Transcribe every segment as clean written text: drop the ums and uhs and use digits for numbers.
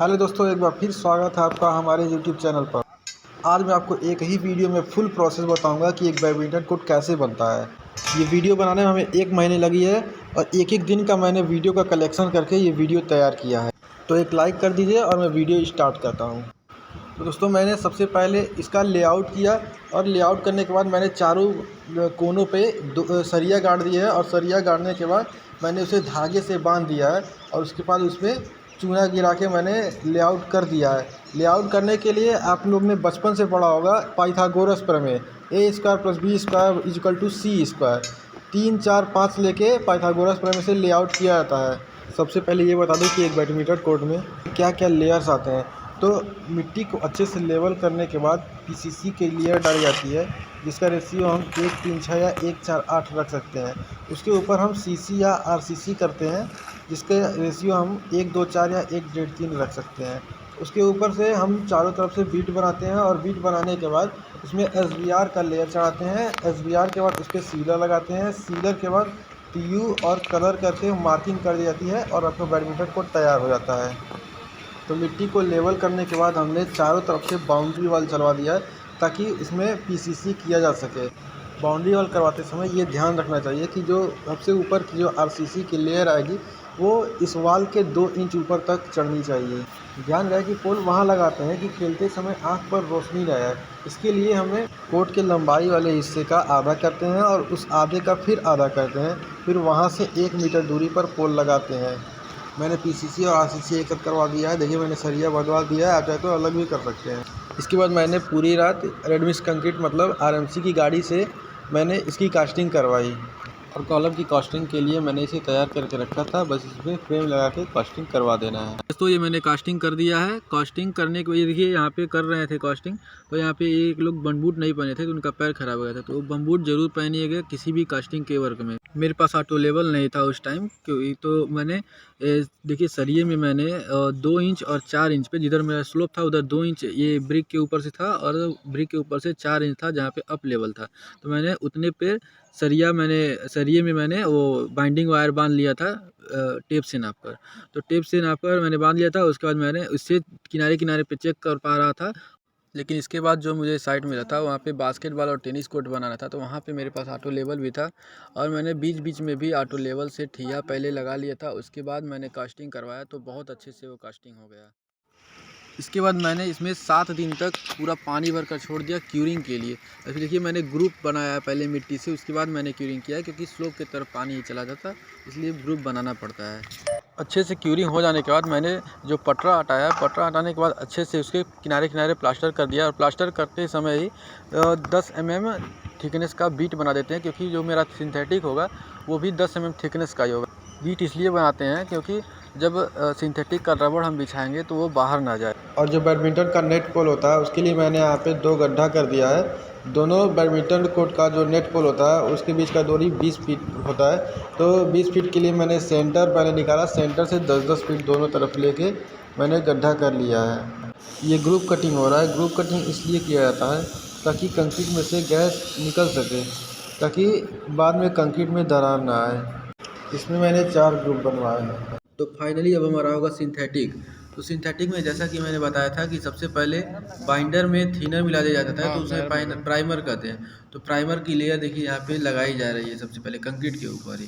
Hello दोस्तों, एक बार फिर स्वागत है आपका हमारे यूट्यूब चैनल पर। आज मैं आपको एक ही वीडियो में फुल प्रोसेस बताऊंगा कि एक बैडमिंटन कोर्ट कैसे बनता है। ये वीडियो बनाने में हमें 1 महीने लगी है और एक दिन का मैंने वीडियो का कलेक्शन करके ये वीडियो तैयार किया है। तो एक लाइक कर दीजिए और मैं वीडियो स्टार्ट करता हूँ। तो दोस्तों, मैंने सबसे पहले इसका लेआउट किया और लेआउट करने के बाद मैंने चारों कोनों पे सरिया गाड़ दिया है और सरिया गाड़ने के बाद मैंने उसे धागे से बांध दिया है और उसके बाद उसमें चूना गिरा के मैंने लेआउट कर दिया है। लेआउट करने के लिए आप लोग ने बचपन से पढ़ा होगा पाइथागोरस प्रमेय, a² + b² = c²। 3 4 5 लेके पाइथागोरस प्रमेय से लेआउट किया जाता है। सबसे पहले ये बता दूं कि एक बैडमिंटन कोर्ट में क्या क्या लेयर्स आते हैं। तो मिट्टी को अच्छे से लेवल करने के बाद पीसीसी की लेयर डाली जाती है, जिसका रेशियो हम 1:3:6 या 1:4:8 रख सकते हैं। उसके ऊपर हम सीसी या आरसीसी करते हैं, जिसके रेशियो हम 1:2:4 या 1:3:3 रख सकते हैं। उसके ऊपर से हम चारों तरफ से बीट बनाते हैं और बीट बनाने के बाद उसमें एसबीआर का लेयर चढ़ाते हैं। एसबीआर के बाद उस पर सीलर लगाते हैं। सीलर के बाद पीयू और कलर करके मार्किंग कर दी जाती है और अपना बैडमिंटन कोर्ट तैयार हो जाता है। तो मिट्टी को लेवल करने के बाद हमने चारों तरफ से बाउंड्री वाल चलवा दिया है ताकि इसमें पीसीसी किया जा सके। बाउंड्री वाल करवाते समय ये ध्यान रखना चाहिए कि जो सबसे ऊपर की जो आरसीसी की लेयर आएगी वो इस वाल के 2 इंच ऊपर तक चढ़नी चाहिए। ध्यान रहे कि पोल वहाँ लगाते हैं कि खेलते समय आँख पर रोशनी न आए। इसके लिए हमें कोर्ट के लंबाई वाले हिस्से का आधा करते हैं और उस आधे का फिर आधा करते हैं, फिर वहाँ से 1 मीटर दूरी पर पोल लगाते हैं। मैंने पीसीसी और आरसीसी एक साथ करवा दिया है। देखिए, मैंने सरिया बंधवा दिया है, आप चाहे तो अलग भी कर सकते हैं। इसके बाद मैंने पूरी रात रेड मिक्स कंक्रीट मतलब आरएमसी की गाड़ी से मैंने इसकी कास्टिंग करवाई और कॉलम की कास्टिंग के लिए मैंने इसे तैयार करके रखा था, बस इसमें फ्रेम लगा के कास्टिंग करवा देना है। दोस्तों, ये मैंने कास्टिंग कर दिया है। कास्टिंग करने के लिए देखिए यहाँ पे कर रहे थे कास्टिंग, तो यहाँ पे एक लोग बम्बूट नहीं पहने थे तो उनका पैर खराब हो गया था, तो बम्बूट जरूर पहनिएगा किसी भी कास्टिंग के वर्क में। मेरे पास ऑटो लेवल नहीं था उस टाइम, क्योंकि तो मैंने देखिए सरिये में मैंने 2 इंच और 4 इंच पे, जिधर मेरा स्लोप था उधर 2 इंच ये ब्रिक के ऊपर से था और ब्रिक के ऊपर से 4 इंच था जहाँ पे अप लेवल था। तो मैंने उतने पे सरिये में मैंने वो बाइंडिंग वायर बांध लिया था टेप से नाप कर। तो टेप से नाप कर मैंने बांध लिया था। उसके बाद मैंने उससे किनारे किनारे पे चेक कर पा रहा था। लेकिन इसके बाद जो मुझे साइट मिला था वहाँ पे बास्केटबॉल और टेनिस कोर्ट बनाना था, तो वहाँ पे मेरे पास ऑटो लेवल भी था और मैंने बीच बीच में भी ऑटो लेवल से ठिया पहले लगा लिया था। उसके बाद मैंने कास्टिंग करवाया तो बहुत अच्छे से वो कास्टिंग हो गया। इसके बाद मैंने इसमें 7 दिन तक पूरा पानी भर कर छोड़ दिया क्यूरिंग के लिए। अभी देखिए मैंने ग्रुप बनाया है पहले मिट्टी से, उसके बाद मैंने क्यूरिंग किया है, क्योंकि स्लोप की तरफ पानी ही चला जाता, इसलिए ग्रुप बनाना पड़ता है। अच्छे से क्यूरिंग हो जाने के बाद मैंने जो पटरा हटाया, पटरा हटाने के बाद अच्छे से उसके किनारे किनारे प्लास्टर कर दिया और प्लास्टर करते समय ही 10 mm थिकनेस का बीट बना देते हैं, क्योंकि जो मेरा सिंथेटिक होगा वो भी 10 mm थिकनेस का ही होगा। बीट इसलिए बनाते हैं क्योंकि जब सिंथेटिक का रबड़ हम बिछाएंगे तो वो बाहर ना जाए। और जो बैडमिंटन का नेट पोल होता है उसके लिए मैंने यहाँ पे 2 गड्ढा कर दिया है। दोनों बैडमिंटन कोर्ट का जो नेट पोल होता है उसके बीच का दूरी 20 फीट होता है। तो 20 फीट के लिए मैंने सेंटर पहले निकाला, सेंटर से 10-10 फीट दोनों तरफ लेके मैंने गड्ढा कर लिया है। ये ग्रुप कटिंग हो रहा है। ग्रुप कटिंग इसलिए किया जाता है ताकि कंक्रीट में से गैस निकल सके, ताकि बाद में कंक्रीट में दरार ना आए। इसमें मैंने 4 ग्रुप बनवाए हैं। तो फाइनली अब हमारा होगा सिंथेटिक। तो सिंथेटिक में जैसा कि मैंने बताया था कि सबसे पहले बाइंडर में थिनर मिला दिया जाता है, तो उसे प्राइमर कहते हैं। तो प्राइमर की लेयर देखिए यहाँ पे लगाई जा रही है सबसे पहले कंक्रीट के ऊपर ही।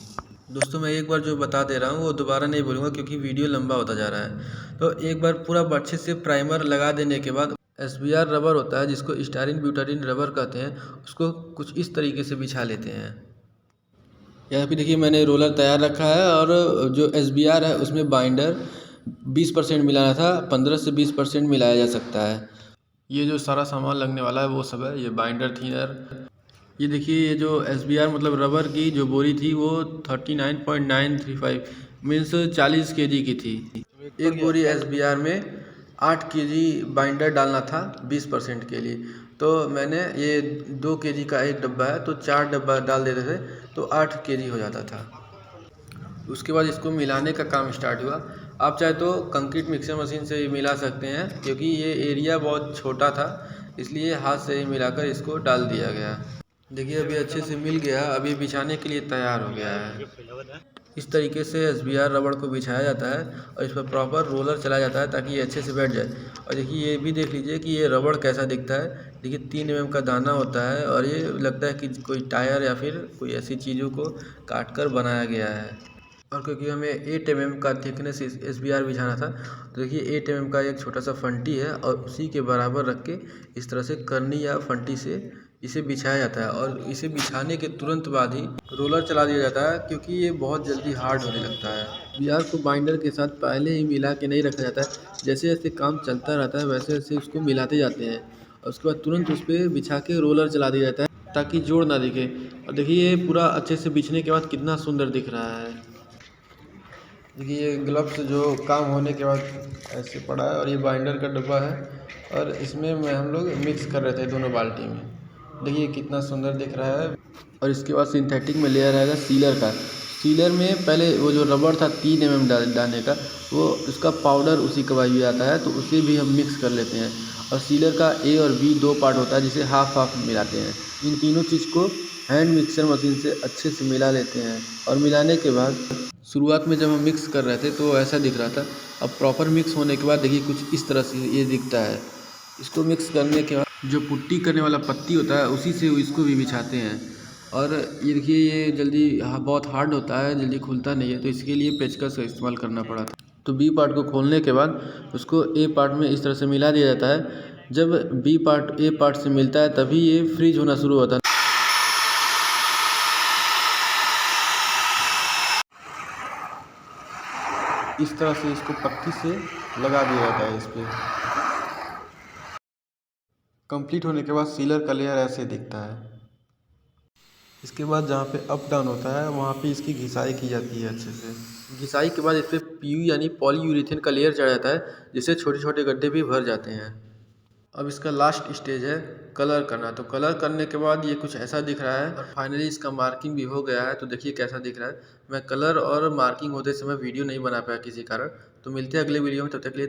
दोस्तों, मैं एक बार जो बता दे रहा हूँ वो दोबारा नहीं बोलूँगा क्योंकि वीडियो लंबा होता जा रहा है। तो एक बार पूरा अच्छे से प्राइमर लगा देने के बाद एसबीआर रबर होता है, जिसको स्टाइरिन ब्यूटारिन रबर कहते हैं, उसको कुछ इस तरीके से बिछा लेते हैं। यहाँ पे देखिए मैंने रोलर तैयार रखा है और जो एसबीआर है उसमें बाइंडर 20% मिलाना था, 15 से 20% मिलाया जा सकता है। ये जो सारा सामान लगने वाला है वो सब है, ये बाइंडर थिनर। ये देखिए ये जो एसबीआर मतलब रबर की जो बोरी थी वो 39.935 मीन्स 40 kg की थी। एक बोरी एसबीआर में 8 kg बाइंडर डालना था 20% के लिए। तो मैंने ये 2 kg का एक डब्बा है तो 4 डब्बा डाल देते थे तो 8 kg हो जाता था। उसके बाद इसको मिलाने का काम स्टार्ट हुआ। आप चाहे तो कंक्रीट मिक्सर मशीन से मिला सकते हैं, क्योंकि ये एरिया बहुत छोटा था इसलिए हाथ से ही मिलाकर इसको डाल दिया गया। देखिए अभी अच्छे से मिल गया, अभी बिछाने के लिए तैयार हो गया है। इस तरीके से SBR रबड़ को बिछाया जाता है और इस पर प्रॉपर रोलर चलाया जाता है ताकि ये अच्छे से बैठ जाए। और देखिए ये भी देख लीजिए कि ये रबड़ कैसा दिखता है। देखिए 3 mm का दाना होता है और ये लगता है कि कोई टायर या फिर कोई ऐसी चीज़ों को काट कर बनाया गया है। और क्योंकि हमें 8 mm का थिकनेस SBR बिछाना था, तो देखिए 8 mm का एक छोटा सा फंटी है और उसी के बराबर रख के इस तरह से करनी या फंटी से इसे बिछाया जाता है और इसे बिछाने के तुरंत बाद ही रोलर चला दिया जाता है, क्योंकि ये बहुत जल्दी हार्ड होने लगता है। SBR को बाइंडर के साथ पहले ही मिला के नहीं रखा जाता है। जैसे जैसे काम चलता रहता है वैसे वैसे उसको मिलाते जाते हैं और उसके बाद तुरंत उस पर बिछा के रोलर चला दिया जाता है ताकि जोड़ ना दिखे। और देखिए ये पूरा अच्छे से बिछने के बाद कितना सुंदर दिख रहा है। देखिए ये ग्लव्स जो काम होने के बाद ऐसे पड़ा है और ये बाइंडर का डब्बा है और इसमें हम लोग मिक्स कर रहे थे दोनों बाल्टी में। देखिए कितना सुंदर दिख रहा है। और इसके बाद सिंथेटिक में लेयर आएगा सीलर का। सीलर में पहले वो जो रबड़ था 3 mm डालने का, वो उसका पाउडर उसी का भी आता है, तो उसे भी हम मिक्स कर लेते हैं। और सीलर का A और B 2 पार्ट होता है जिसे हाफ हाफ मिलाते हैं। इन तीनों चीज़ को हैंड मिक्सर मशीन से अच्छे से मिला लेते हैं और मिलाने के बाद शुरुआत में जब हम मिक्स कर रहे थे तो ऐसा दिख रहा था। अब प्रॉपर मिक्स होने के बाद देखिए कुछ इस तरह से ये दिखता है। इसको मिक्स करने के बाद जो पुट्टी करने वाला पत्ती होता है उसी से इसको भी बिछाते हैं। और ये देखिए ये जल्दी बहुत हार्ड होता है, जल्दी खुलता नहीं है, तो इसके लिए पेचकस का इस्तेमाल करना पड़ा था। तो B पार्ट को खोलने के बाद उसको A पार्ट में इस तरह से मिला दिया जाता है। जब B पार्ट A पार्ट से मिलता है तभी ये फ्रीज होना शुरू होता है। इस तरह से इसको पट्टी से लगा दिया जाता है इस पर। कंप्लीट होने के बाद सीलर का लेयर ऐसे दिखता है। इसके बाद जहाँ पे अप डाउन होता है वहाँ पे इसकी घिसाई की जाती है अच्छे से। घिसाई के बाद इस पर PU यानी पॉलीयूरेथेन का लेयर चढ़ जाता है, जिससे छोटे छोटे गड्ढे भी भर जाते हैं। अब इसका लास्ट स्टेज है कलर करना। तो कलर करने के बाद ये कुछ ऐसा दिख रहा है और फाइनली इसका मार्किंग भी हो गया है। तो देखिए कैसा दिख रहा है। मैं कलर और मार्किंग होते समय वीडियो नहीं बना पाया किसी कारण। तो मिलते हैं अगले वीडियो में, तब तक के लिए